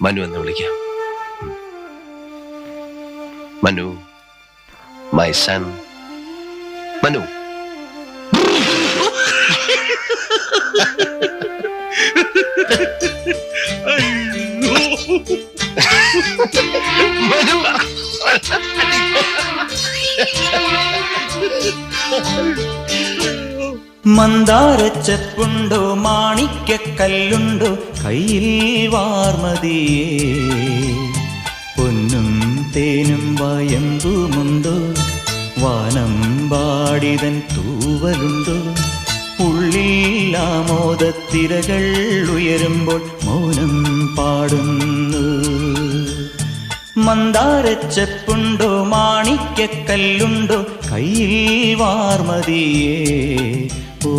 മനു എന്ന് വിളിക്കാം. Manu, my son Manu. Manu മന്ദാരച്ചെപ്പുണ്ടോ മാണിക്കല്ലുണ്ടോ കയ്യിൽ വാർമതിയേ, പൊന്നും തേനും വയമ്പുമുണ്ടോ, വാനമ്പാടിതൻ തൂവലുണ്ടോ, ഉള്ളിൽ ആമോദത്തിരകൾ ഉയരുമ്പോൾ മൗനം പാടുന്നു. മന്ദാരച്ചെപ്പുണ്ടോ മാണിക്കല്ലുണ്ടോ കയ്യിൽ വാർമതിയേ, ഓ